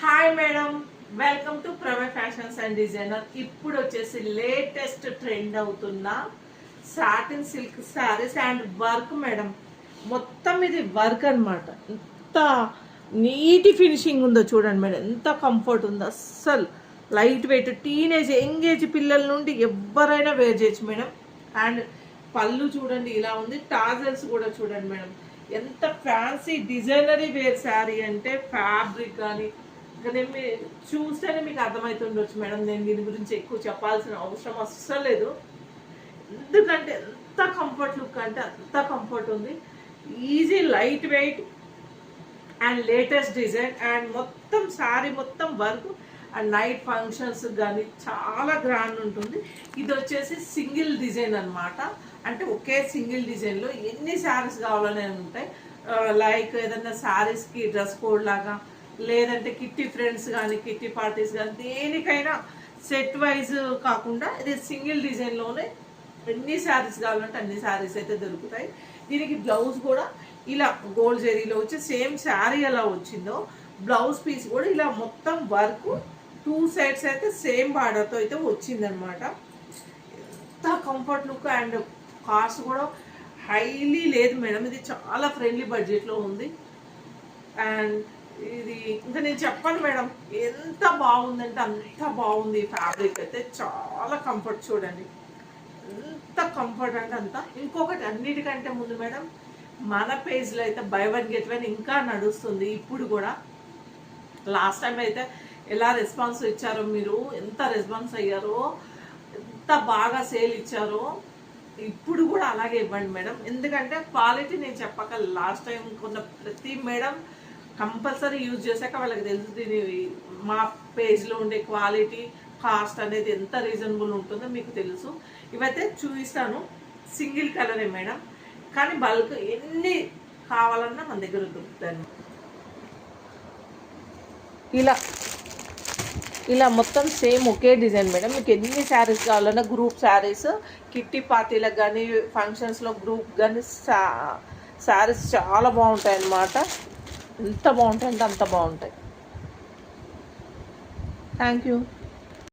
Hi madam, welcome to Prave fashions and designer. ఇప్పుడు వచ్చేసి latest trend అవుతున్న satin silk sarees and work madam. మొత్తం ఇది వర్క్ అనమాట. ఎంత నీటి ఫినిషింగ్ ఉందో చూడండి మేడం, ఎంత కంఫర్ట్ ఉందో. అస్సలు లైట్ వెయిట్, టీనేజ్ యంగేజ్ పిల్లల నుండి ఎవరైనా వేర్ చేయొచ్చు మేడం. అండ్ పళ్ళు చూడండి ఇలా ఉంది, టాజల్స్ కూడా చూడండి మేడం. ఎంత ఫ్యాన్సీ డిజైనరీ వేర్ శారీ అంటే ఫ్యాబ్రిక్ కానీ ఇంకా నేను చూస్తేనే మీకు అర్థమవుతుండొచ్చు మేడం. నేను దీని గురించి ఎక్కువ చెప్పాల్సిన అవసరం అస్సలు లేదు, ఎందుకంటే ఎంత కంఫర్ట్ లుక్ అంటే అంత కంఫర్ట్ ఉంది. Easy, light weight and latest design and మొత్తం శారీ మొత్తం వర్క్ అండ్ నైట్ ఫంక్షన్స్ కానీ చాలా గ్రాండ్ ఉంటుంది. ఇది వచ్చేసి సింగిల్ డిజైన్ అనమాట. అంటే ఒకే సింగిల్ డిజైన్లో ఎన్ని శారీస్ కావాలనే ఉంటాయి. లైక్ ఏదన్నా శారీస్కి డ్రెస్ కోడ్ లాగా, లేదంటే కిట్టి ఫ్రెండ్స్ కానీ కిట్టి పార్టీస్ కానీ దేనికైనా సెట్ వైజ్ కాకుండా ఇది సింగిల్ డిజైన్లోనే ఎన్ని శారీస్ కావాలంటే అన్ని శారీస్ అయితే దొరుకుతాయి. దీనికి బ్లౌజ్ కూడా ఇలా గోల్డ్ జరీలో వచ్చి సేమ్ శారీ ఎలా వచ్చిందో బ్లౌజ్ పీస్ కూడా ఇలా మొత్తం వర్క్ 2 సైడ్స్ అయితే సేమ్ బార్డర్తో అయితే వచ్చిందనమాట. ఎంత కంఫర్ట్ లుక్ అండ్ కాస్ట్ కూడా హైలీ లేదు మేడం. ఇది చాలా ఫ్రెండ్లీ బడ్జెట్లో ఉంది. అండ్ ఇది ఇంకా నేను చెప్పను మేడం, ఎంత బాగుందంటే అంత బాగుంది. ఫ్యాబ్రిక్ అయితే చాలా కంఫర్ట్ చూడండి, ఎంత కంఫర్ట్ అంటే అంత. ఇంకొకటి అన్నిటికంటే ముందు మేడం, మన పేజ్లో అయితే బై వన్ గెట్ వన్ ఇంకా నడుస్తుంది ఇప్పుడు కూడా. లాస్ట్ టైం అయితే ఎలా రెస్పాన్స్ ఇచ్చారో, మీరు ఎంత రెస్పాన్స్ అయ్యారో, ఎంత బాగా సేల్ ఇచ్చారో, ఇప్పుడు కూడా అలాగే ఇవ్వండి మేడం. ఎందుకంటే క్వాలిటీ నేను చెప్పక లాస్ట్ టైం కొన్న ప్రతి మేడం కంపల్సరీ యూజ్ చేశాక వాళ్ళకి తెలుసు దీని మా పేజ్లో ఉండే క్వాలిటీ, కాస్ట్ అనేది ఎంత రీజనబుల్ ఉంటుందో మీకు తెలుసు. ఇవైతే చూపిస్తాను, సింగిల్ కలరే మేడం, కానీ బల్క్ ఎన్ని కావాలన్నా మన దగ్గర దొరుకుతాయి. ఇలా మొత్తం సేమ్ ఒకే డిజైన్ మేడం. మీకు ఎన్ని శారీస్ కావాలన్నా, గ్రూప్ శారీస్, కిట్టి పార్టీలకు కానీ ఫంక్షన్స్లో గ్రూప్ కానీ శారీస్ చాలా బాగుంటాయి అన్నమాట. ఎంత బాగుంటాయి అంటే అంత బాగుంటాయి. Thank you.